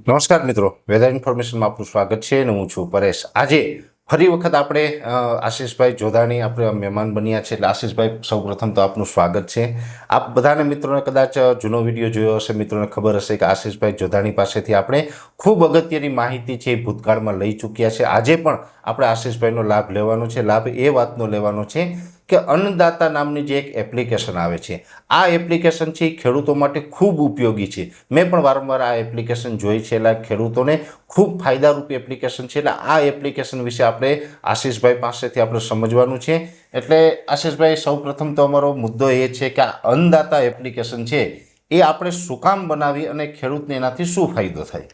નમસ્કાર મિત્રો, વેધર ઇન્ફોર્મેશનમાં આપનું સ્વાગત છે અને હું છું પરેશ. આજે ફરી વખત આપણે આશીષભાઈ જોધાણી આપણે મહેમાન બન્યા છે. એટલે આશીષભાઈ, સૌપ્રથમ તો આપનું સ્વાગત છે. આપ બધાને મિત્રોને કદાચ જૂનો વિડીયો જોયો હશે, મિત્રોને ખબર હશે કે આશીષભાઈ જોધાણી પાસેથી આપણે ખૂબ અગત્યની માહિતી છે એ ભૂતકાળમાં લઈ ચૂક્યા છે. આજે પણ આપણે આશીષભાઈનો લાભ લેવાનો છે. લાભ એ વાતનો લેવાનો છે કે અન્નદાતા નામની જે એક એપ્લિકેશન આવે છે, આ એપ્લિકેશન છે એ ખેડૂતો માટે ખૂબ ઉપયોગી છે. મેં પણ વારંવાર આ એપ્લિકેશન જોઈ છે. એટલે ખેડૂતોને ખૂબ ફાયદારૂપ એપ્લિકેશન છે. એટલે આ એપ્લિકેશન વિશે આપણે આશીષભાઈ પાસેથી આપણે સમજવાનું છે. એટલે આશીષભાઈ, સૌપ્રથમ તો અમારો મુદ્દો એ છે કે આ અન્નદાતા એપ્લિકેશન છે એ આપણે શું કામ બનાવી અને ખેડૂતને એનાથી શું ફાયદો થાય?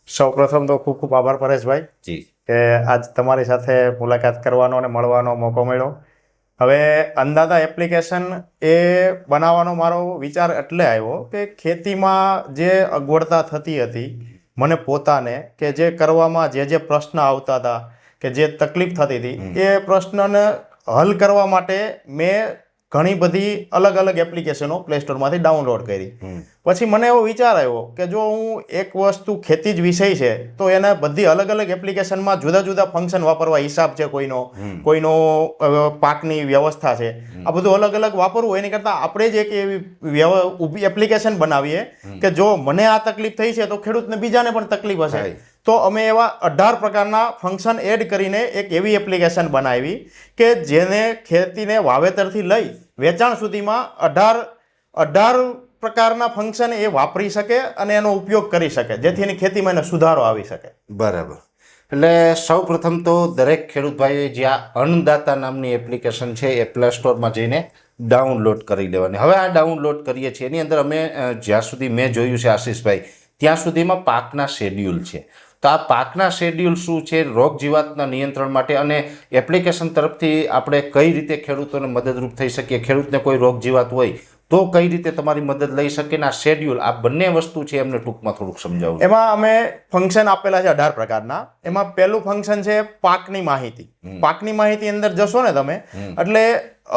સૌપ્રથમ તો ખૂબ ખૂબ આભાર પરેશભાઈ જી કે આજ તમારી સાથે મુલાકાત કરવાનો અને મળવાનો મોકો મળ્યો. હવે અન્નદાતા એપ્લિકેશન એ બનાવવાનો મારો વિચાર એટલે આવ્યો કે ખેતીમાં જે અગવડતા થતી હતી મને પોતાને, કે જે કરવામાં જે પ્રશ્ન આવતા હતા, કે જે તકલીફ થતી હતી, એ પ્રશ્નને હલ કરવા માટે મેં ઘણી બધી અલગ અલગ એપ્લિકેશનો પ્લે સ્ટોરમાંથી ડાઉનલોડ કરી. પછી મને એવો વિચાર આવ્યો કે જો હું એક વસ્તુ ખેતી જ વિષય છે તો એને બધી અલગ અલગ એપ્લિકેશનમાં જુદા જુદા ફંક્શન વાપરવા, હિસાબ છે કોઈનો પાકની વ્યવસ્થા છે, આ બધું અલગ અલગ વાપરવું, એની કરતાં આપણે જ એક એવી એપ્લિકેશન બનાવીએ કે જો મને આ તકલીફ થઈ છે તો ખેડૂતને બીજાને પણ તકલીફ હશે. તો અમે એવા 18 પ્રકારના ફંક્શન એડ કરીને એક એવી એપ્લિકેશન બનાવી કે જેને ખેતીને વાવેતરથી લઈ વેચાણ સુધીમાં 18 પ્રકારના ફંક્શન એ વાપરી શકે અને એનો ઉપયોગ કરી શકે, જેથી એની ખેતીમાં એને સુધારો આવી શકે. બરાબર. એટલે સૌ પ્રથમ તો દરેક ખેડૂત ભાઈએ જે આ અન્નદાતા નામની એપ્લિકેશન છે એ પ્લે સ્ટોરમાં જઈને ડાઉનલોડ કરી લેવાની. હવે આ ડાઉનલોડ કરીએ છીએ એની અંદર અમે જ્યાં સુધી મેં જોયું છે આશીષભાઈ, ત્યાં સુધીમાં પાકના શેડ્યુલ છે. તો આ પાકના શેડ્યુલ શું છે, રોગ જીવાતના નિયંત્રણ માટે અને એપ્લિકેશન તરફથી આપણે કઈ રીતે ખેડૂતોને મદદરૂપ થઈ શકીએ, ખેડૂતને કોઈ રોગ જીવાત હોય તો કઈ રીતે તમારી મદદ લઈ શકે, ને આ શેડ્યુલ, આ બંને વસ્તુ છે એમને ટૂંકમાં થોડુંક સમજાવો. એમાં અમે ફંક્શન આપેલા છે 18 પ્રકારના. એમાં પહેલું ફંક્શન છે પાકની માહિતી. પાકની માહિતી અંદર જશો ને તમે, એટલે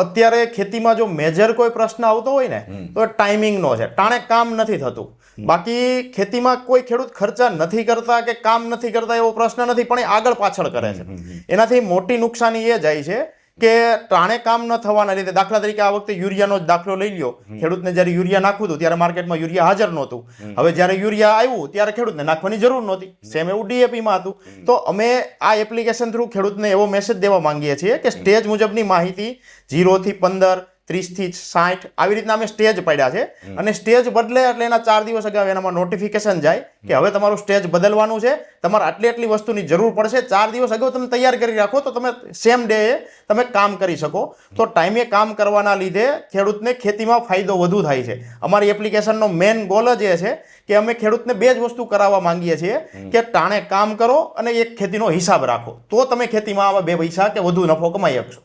અત્યારે ખેતીમાં જો મેજર કોઈ પ્રશ્ન આવતો હોય ને તો ટાઈમિંગનો છે, ટાણે કામ નથી થતું. બાકી ખેતીમાં કોઈ ખેડૂત ખર્ચા નથી કરતા કે કામ નથી કરતા એવો પ્રશ્ન નથી, પણ એ આગળ પાછળ કરે છે. એનાથી મોટી નુકસાની એ જાય છે કે ટાણે કામ ન થવાના લીધે, દાખલા તરીકે આ વખતે યુરિયાનો જ દાખલો લઈ લ્યો. ખેડૂતને જ્યારે યુરિયા નાખવું હતું ત્યારે માર્કેટમાં યુરિયા હાજર નહોતું. હવે જ્યારે યુરિયા આવ્યું ત્યારે ખેડૂતને નાખવાની જરૂર નહોતી. સેમ એવું ડીએપીમાં હતું. તો અમે આ એપ્લિકેશન થ્રુ ખેડૂતને એવો મેસેજ દેવા માંગીએ છીએ કે સ્ટેજ મુજબની માહિતી 0 થી 15, 30 થી 60 આવી રીતના અમે સ્ટેજ પાડ્યા છે. અને સ્ટેજ બદલે એટલે એના 4 દિવસ અગાઉ એનામાં નોટિફિકેશન જાય કે હવે તમારું સ્ટેજ બદલવાનું છે, તમારે આટલી વસ્તુની જરૂર પડશે. 4 દિવસ અગાઉ તમે તૈયાર કરી રાખો તો તમે સેમ ડે તમે કામ કરી શકો. તો ટાઈમે કામ કરવાના લીધે ખેડૂતને ખેતીમાં ફાયદો વધુ થાય છે. અમારી એપ્લિકેશનનો મેઇન ગોલ જ એ છે કે અમે ખેડૂતને બે જ વસ્તુ કરાવવા માંગીએ છીએ કે ટાણે કામ કરો અને એક ખેતીનો હિસાબ રાખો, તો તમે ખેતીમાં આવા 2 પૈસા કે વધુ નફો કમાઈ શકશો.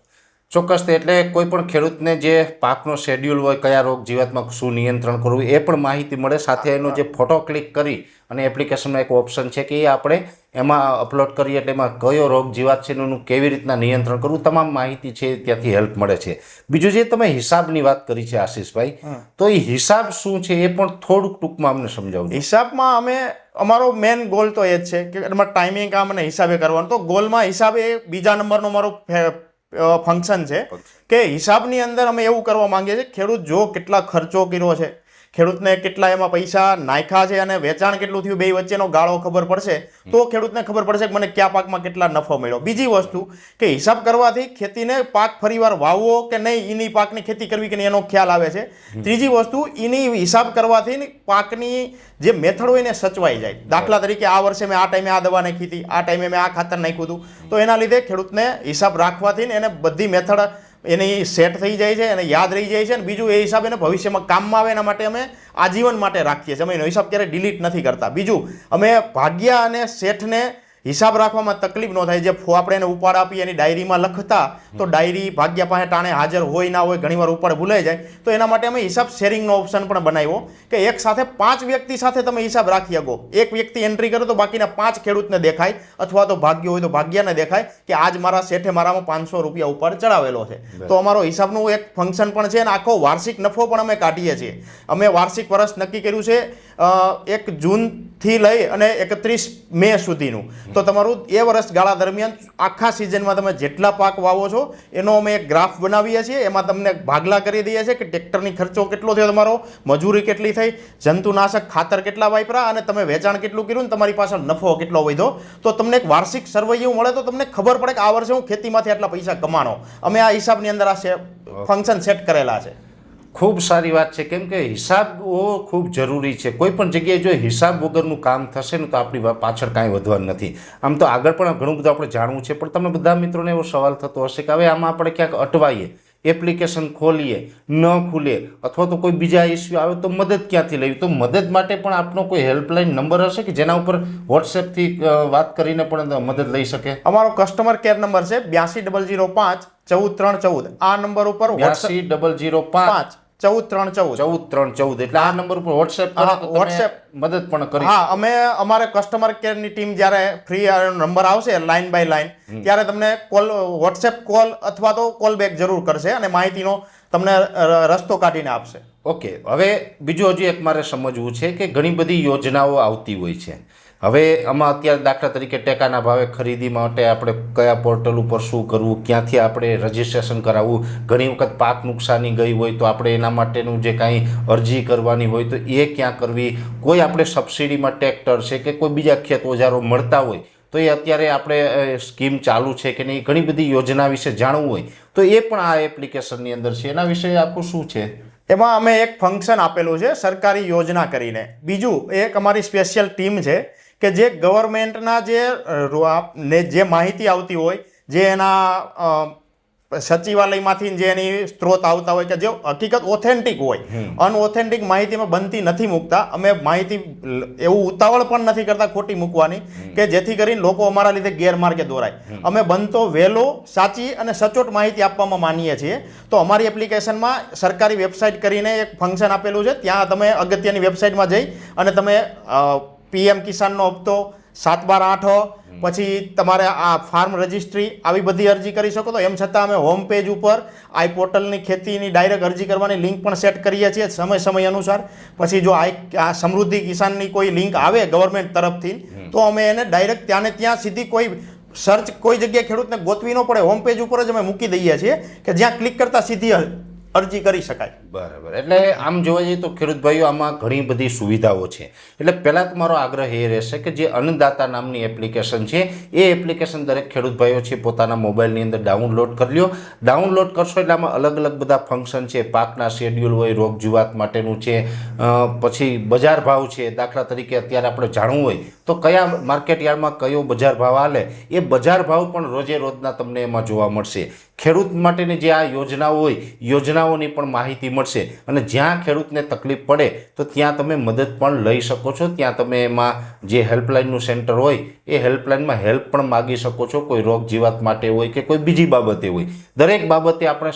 ચોક્કસ. એટલે કોઈ પણ ખેડૂતને જે પાકનો શેડ્યુલ હોય, કયા રોગ જીવાતમાં શું નિયંત્રણ કરવું એ પણ માહિતી મળે. સાથે એનો જે ફોટો ક્લિક કરી અને એપ્લિકેશનમાં એક ઓપ્શન છે કે એ આપણે એમાં અપલોડ કરીએ એટલે એમાં કયો રોગ જીવાત છે એનું કેવી રીતના નિયંત્રણ કરવું, તમામ માહિતી છે ત્યાંથી હેલ્પ મળે છે. બીજું જે તમે હિસાબની વાત કરી છે આશીષભાઈ, તો એ હિસાબ શું છે એ પણ થોડુંક ટૂંકમાં અમને સમજાવજો. હિસાબમાં અમે અમારો મેઇન ગોલ તો એ જ છે કે એમાં ટાઈમિંગ કામ અને હિસાબે કરવાનું. તો ગોલમાં હિસાબ એ બીજા નંબરનો મારો ફંક્શન છે કે હિસાબની અંદર અમે એવું કરવા માંગીએ છીએ ખેડૂત જો કેટલા ખર્ચો કર્યો છે, ખેડૂતને કેટલા એમાં પૈસા નાખ્યા છે અને વેચાણ કેટલું થયું, બે વચ્ચેનો ગાળો ખબર પડશે તો ખેડૂતને ખબર પડશે કે મને કયા પાકમાં કેટલા નફો મળ્યો. બીજી વસ્તુ કે હિસાબ કરવાથી ખેતીને પાક ફરીવાર વાવવો કે નહીં, એની પાકની ખેતી કરવી કે નહીં એનો ખ્યાલ આવે છે. ત્રીજી વસ્તુ, એની હિસાબ કરવાથી પાકની જે મેથડ હોય ને સચવાઈ જાય. દાખલા તરીકે આ વર્ષે મેં આ ટાઈમે આ દવા નાખી હતી, આ ટાઈમે મેં આ ખાતર નાખ્યું હતું, તો એના લીધે ખેડૂતને હિસાબ રાખવાથી એને બધી મેથડ એની સેટ થઈ જાય છે અને યાદ રહી જાય છે. અને બીજું, એ હિસાબ એને ભવિષ્યમાં કામમાં આવે એના માટે અમે આજીવન માટે રાખીએ છીએ. અમે એનો હિસાબ ક્યારેય ડિલીટ નથી કરતા. બીજું, અમે ભાગ્યા અને શેઠને હિસાબ રાખવામાં તકલીફ ન થાય. જે આપણે એને ઉપાડ આપીએ એની ડાયરીમાં લખતા, તો ડાયરી ભાગ્યા પાસે ટાણે હાજર હોય ના હોય, ઘણીવાર ઉપાડ ભૂલાઈ જાય. તો એના માટે અમે હિસાબ શેરિંગનો ઓપ્શન પણ બનાવ્યો કે એક સાથે 5 વ્યક્તિ સાથે તમે હિસાબ રાખી શકો. એક વ્યક્તિ એન્ટ્રી કરે તો બાકીના 5 ખેડૂતને દેખાય, અથવા તો ભાગ્ય હોય તો ભાગ્યાને દેખાય કે આજ મારા શેઠે મારામાં 500 રૂપિયા ઉપર ચડાવેલો છે. તો અમારો હિસાબનું એક ફંક્શન પણ છે અને આખો વાર્ષિક નફો પણ અમે કાઢીએ છીએ. અમે વાર્ષિક વર્ષ નક્કી કર્યું છે 1 જૂનથી લઈ અને 31 મે સુધીનું. તો તમારું એ વર્ષ ગાળા દરમિયાન આખા સિઝનમાં તમે જેટલા પાક વાવો છો એનો અમે એક ગ્રાફ બનાવીએ છીએ. એમાં તમને ભાગલા કરી દઈએ છીએ કે ટ્રેક્ટરની ખર્ચો કેટલો થયો તમારો, મજૂરી કેટલી થઈ, જંતુનાશક ખાતર કેટલા વાપરા અને તમે વેચાણ કેટલું કર્યું ને તમારી પાસે નફો કેટલો વધ્યો. તો તમને એક વાર્ષિક સર્વૈયું મળે તો તમને ખબર પડે કે આ વર્ષે હું ખેતીમાંથી આટલા પૈસા કમાણો. અમે આ હિસાબની અંદર આ ફંક્શન સેટ કરેલા છે. ખૂબ સારી વાત છે, કેમ કે હિસાબો ખૂબ જરૂરી છે. કોઈ પણ જગ્યાએ જો હિસાબ વગરનું કામ થશે ને તો આપણી પાછળ કાંઈ વધવાનું નથી. આમ તો આગળ પણ ઘણું બધું આપણે જાણવું છે, પણ તમે બધા મિત્રોને એવો સવાલ થતો હશે કે હવે આમાં આપણે ક્યાંક અટવાઈએ, એપ્લિકેશન ખોલીએ ન ખુલે અથવા તો કોઈ બીજા ઇસ્યુ આવે તો મદદ ક્યાંથી લેવી. તો મદદ માટે પણ આપનો કોઈ હેલ્પલાઇન નંબર હશે કે જેના ઉપર વોટ્સએપથી વાત કરીને પણ મદદ લઈ શકે? અમારો કસ્ટમર કેર નંબર છે 82 005 14 314. આ નંબર ઉપર 82 005 14 314 એટલે આ નંબર ઉપર વોટ્સએપ મદદ પણ કરી. હા, અમે અમારે કસ્ટમર કેરની ટીમ જ્યારે ફ્રી નંબર આવશે લાઈન બાય લાઈન ત્યારે તમને વોટ્સએપ કોલ અથવા તો કોલ બેક જરૂર કરશે અને માહિતીનો તમને રસ્તો કાઢીને આપશે. ઓકે, હવે બીજું હજી એક મારે સમજવું છે કે ઘણી બધી યોજનાઓ આવતી હોય છે. હવે આમાં અત્યારે દાખલા તરીકે ટેકાના ભાવે ખરીદી માટે આપણે કયા પોર્ટલ ઉપર શું કરવું, ક્યાંથી આપણે રજિસ્ટ્રેશન કરાવવું, ઘણી વખત પાક નુકસાની ગઈ હોય તો આપણે એના માટેનું જે કાંઈ અરજી કરવાની હોય તો એ ક્યાં કરવી, કોઈ આપણે સબસિડીમાં ટ્રેક્ટર છે કે કોઈ બીજા ખેત ઓજારો મળતા હોય તો એ અત્યારે આપણે સ્કીમ ચાલુ છે કે નહીં, ઘણી બધી યોજના વિશે જાણવું હોય તો એ પણ આ એપ્લિકેશનની અંદર છે. એના વિશે આખું શું છે? એમાં અમે એક ફંક્શન આપેલું છે સરકારી યોજના કરીને. બીજું એક અમારી સ્પેશિયલ ટીમ છે કે જે ગવર્મેન્ટના જે માહિતી આવતી હોય, જે એના સચિવાલયમાંથી જે એની સ્ત્રોત આવતા હોય કે જે હકીકત ઓથેન્ટિક હોય, અનઓથેન્ટિક માહિતીમાં બનતી નથી મૂકતા. અમે માહિતી એવું ઉતાવળ પણ નથી કરતા ખોટી મૂકવાની કે જેથી કરીને લોકો અમારા લીધે ગેરમાર્ગે દોરાય. અમે બનતો વહેલો સાચી અને સચોટ માહિતી આપવામાં માનીએ છીએ. તો અમારી એપ્લિકેશનમાં સરકારી વેબસાઇટ કરીને એક ફંક્શન આપેલું છે. ત્યાં તમે અગત્યની વેબસાઇટમાં જઈ અને તમે PM કિસાનનો હપ્તો, 7/12, પછી તમારે આ ફાર્મ રજિસ્ટ્રી આવી બધી અરજી કરી શકો. તો એમ છતાં અમે હોમ પેજ ઉપર આઈ પોર્ટલની ખેતીની ડાયરેક્ટ અરજી કરવાની લિંક પણ સેટ કરીએ છીએ સમય અનુસાર. પછી જો આ સમૃદ્ધિ કિસાનની કોઈ લિંક આવે ગવર્મેન્ટ તરફથી તો અમે એને ડાયરેક્ટ ત્યાં સીધી કોઈ સર્ચ કોઈ જગ્યાએ ખેડૂતને ગોતવી ન પડે, હોમ પેજ ઉપર જ અમે મૂકી દઈએ છીએ કે જ્યાં ક્લિક કરતાં સીધી અરજી કરી શકાય. બરાબર. એટલે આમ જોવા જઈએ તો ખેડૂત ભાઈઓ આમાં ઘણી બધી સુવિધાઓ છે. એટલે પહેલાં તો મારો આગ્રહ એ રહેશે કે જે અન્નદાતા નામની એપ્લિકેશન છે એ એપ્લિકેશન દરેક ખેડૂત ભાઈઓ છે પોતાના મોબાઈલની અંદર ડાઉનલોડ કરી લ્યો. ડાઉનલોડ કરશો એટલે આમાં અલગ અલગ બધા ફંક્શન છે, પાકના શેડ્યુલ હોય, રોગ જીવાત માટેનું છે, પછી બજાર ભાવ છે. દાખલા તરીકે અત્યારે આપણે જાણવું હોય તો કયા માર્કેટ યાર્ડમાં કયો બજાર ભાવ હાલે એ બજાર ભાવ પણ રોજે રોજના તમને એમાં જોવા મળશે. ખેડૂત માટેની જે આ યોજનાઓ હોય યોજનાઓની પણ માહિતી મળશે અને જ્યાં ખેડૂતને તકલીફ પડે તો ત્યાં તમે મદદ પણ લઈ શકો છો. ત્યાં તમે એમાં જે હેલ્પલાઇનનું સેન્ટર હોય એ હેલ્પલાઇનમાં હેલ્પ પણ માગી શકો છો. કોઈ રોગ જીવાત માટે હોય કે કોઈ બીજી બાબતે હોય, દરેક બાબતે આપણે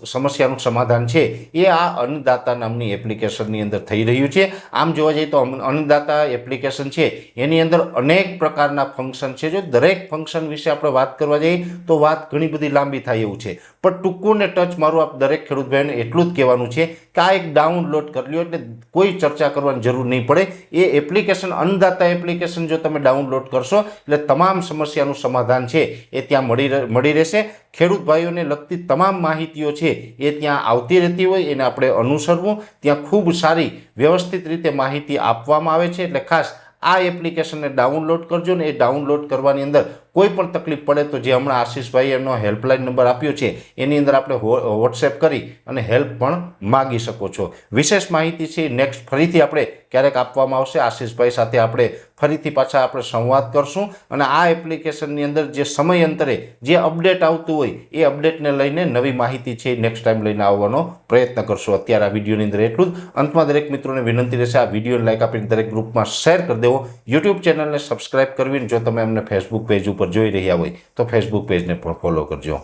સમસ્યાનું સમાધાન છે એ આ અન્નદાતા નામની એપ્લિકેશનની અંદર થઈ રહ્યું છે. આમ જોવા જઈએ તો અન્નદાતા એપ્લિકેશન છે એની અંદર અનેક પ્રકારના ફંક્શન છે. જો દરેક ફંક્શન વિશે આપણે વાત કરવા જઈએ તો વાત ઘણી બધી લાંબી થાય એવું છે, પણ ટૂંકું ને ટચ મારું આપ દરેક ખેડૂત ભાઈને એટલું જ કહેવાનું છે કે આ એક ડાઉનલોડ કરી લ્યો એટલે કોઈ ચર્ચા કરવાની જરૂર નહીં પડે. એ એપ્લિકેશન અન્નદાતા એપ્લિકેશન જો તમે ડાઉનલોડ કરશો એટલે તમામ સમસ્યાનું સમાધાન છે એ ત્યાં મળી રહેશે. ખેડૂત ભાઈઓને લગતી તમામ માહિતીઓ છે એ ત્યાં આવતી રહેતી હોય એને આપણે અનુસરવું. ત્યાં ખૂબ સારી વ્યવસ્થિત રીતે માહિતી આપવામાં આવે છે. એટલે ખાસ આ એપ્લિકેશનને ડાઉનલોડ કરજો ને એ ડાઉનલોડ કરવાની અંદર કોઈ પણ તકલીફ પડે તો જે હમણાં આશીષભાઈ એમનો હેલ્પલાઇન નંબર આપ્યો છે એની અંદર આપણે વોટ્સએપ કરી અને હેલ્પ પણ માગી શકો છો. વિશેષ માહિતી છે નેક્સ્ટ ફરીથી આપણે ક્યારેક આપવામાં આવશે. આશીષભાઈ સાથે આપણે ફરીથી પાછા આપણે સંવાદ કરશું અને આ એપ્લિકેશનની અંદર જે સમય અંતરે જે અપડેટ આવતું હોય એ અપડેટને લઈને નવી માહિતી છે નેક્સ્ટ ટાઈમ લઈને આવવાનો પ્રયત્ન કરશું. અત્યારે આ વિડીયોની અંદર એટલું જ. અંતમાં દરેક મિત્રોને વિનંતી રહેશે આ વિડીયોને લાઈક આપીને દરેક ગ્રુપમાં શેર કરી દેવો. યુટ્યુબ ચેનલને સબસ્ક્રાઇબ કરવી. જો તમે અમને ફેસબુક પેજ ઉપર જોઈ રહ્યા હોય તો ફેસબુક પેજને પણ ફોલો કરજો.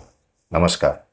નમસ્કાર.